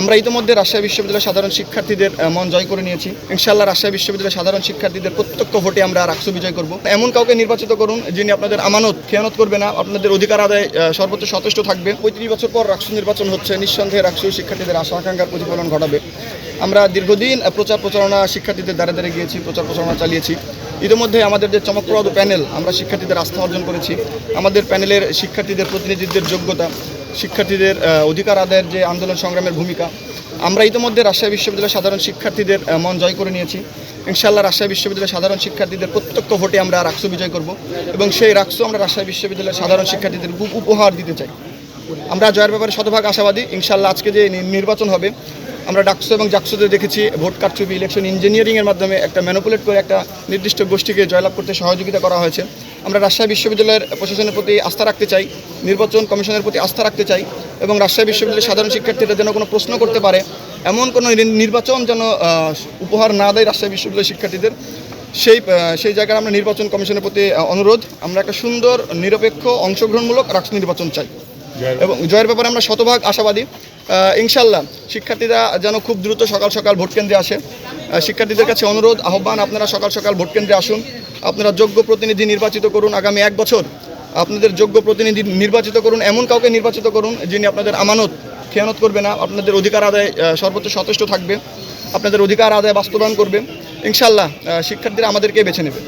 আমরা ইতিমধ্যে রাজশাহী বিশ্ববিদ্যালয়ের সাধারণ শিক্ষার্থীদের মন জয় করে নিয়েছি। ইনশাআল্লাহ রাজশাহী বিশ্ববিদ্যালয়ের সাধারণ শিক্ষার্থীদের প্রত্যক্ষ ভোটে আমরা রাকসু বিজয় করব। এমন কাউকে নির্বাচিত করুন যিনি আপনাদের আমানত খেয়ানত করবে না, আপনাদের অধিকার আদায় সর্বোচ্চ সচেষ্ট থাকবে। 35 বছর পর রাকসু নির্বাচন হচ্ছে, নিঃসন্দেহে রাকসু শিক্ষার্থীদের আশা আকাঙ্ক্ষার প্রতিফলন ঘটাবে। আমরা দীর্ঘদিন প্রচারণা শিক্ষার্থীদের দ্বারে দ্বারে গিয়েছি, প্রচারণা চালিয়েছি। ইতিমধ্যে আমাদের যে চমকপ্রদ প্যানেল, আমরা শিক্ষার্থীদের আস্থা অর্জন করেছি। আমাদের প্যানেলের শিক্ষার্থীদের প্রতিনিধিত্বের যোগ্যতা, শিক্ষার্থীদের অধিকার আদায়ের যে আন্দোলন সংগ্রামের ভূমিকা, আমরা ইতিমধ্যে রাজশাহী বিশ্ববিদ্যালয়ের সাধারণ শিক্ষার্থীদের মন জয় করে নিয়েছি। ইনশাআল্লাহ রাজশাহী বিশ্ববিদ্যালয়ের সাধারণ শিক্ষার্থীদের প্রত্যক্ষ ভোটে আমরা রাকসু বিজয় করব এবং সেই রাকসু আমরা রাজশাহী বিশ্ববিদ্যালয়ের সাধারণ শিক্ষার্থীদের উপহার দিতে চাই। আমরা জয়ের ব্যাপারে শতভাগ আশাবাদী। ইনশাআল্লাহ আজকে যে নির্বাচন হবে, আমরা ডাকসু এবং জাকসুতে দেখেছি ভোট কারচুপি, ইলেকশন ইঞ্জিনিয়ারিংয়ের মাধ্যমে একটা ম্যানিপুলেট করে একটা নির্দিষ্ট গোষ্ঠীকে জয়লাভ করতে সহযোগিতা করা হয়েছে। আমরা রাজশাহী বিশ্ববিদ্যালয়ের প্রশাসনের প্রতি আস্থা রাখতে চাই, নির্বাচন কমিশনের প্রতি আস্থা রাখতে চাই এবং রাজশাহী বিশ্ববিদ্যালয়ের সাধারণ শিক্ষার্থীরা যেন কোনো প্রশ্ন করতে পারে, এমন কোনো নির্বাচন যেন উপহার না দেয় রাজশাহী বিশ্ববিদ্যালয়ের শিক্ষার্থীদের, সেই জায়গায় আমরা নির্বাচন কমিশনের প্রতি অনুরোধ, আমরা একটা সুন্দর নিরপেক্ষ অংশগ্রহণমূলক রাকসু নির্বাচন চাই এবং জয়ের ব্যাপারে আমরা শতভাগ আশাবাদী। ইনশাআল্লাহ শিক্ষার্থীরা যেন খুব দ্রুত সকাল সকাল ভোট কেন্দ্রে আসে। শিক্ষার্থীদের কাছে অনুরোধ, আহ্বান, আপনারা সকাল সকাল ভোট কেন্দ্রে আসুন। আপনারা যোগ্য প্রতিনিধি নির্বাচিত করুন। আগামী 1 বছর আপনাদের যোগ্য প্রতিনিধি নির্বাচিত করুন, এমন কাউকে নির্বাচিত করুন যিনি আপনাদের আমানত খেয়ানত করবে না, আপনাদের অধিকার আদায় সর্বোচ্চ সচেষ্ট থাকবে, আপনাদের অধিকার আদায় বাস্তবায়ন করবে। ইনশাআল্লাহ শিক্ষার্থীরা আমাদেরকে বেছে নেবে।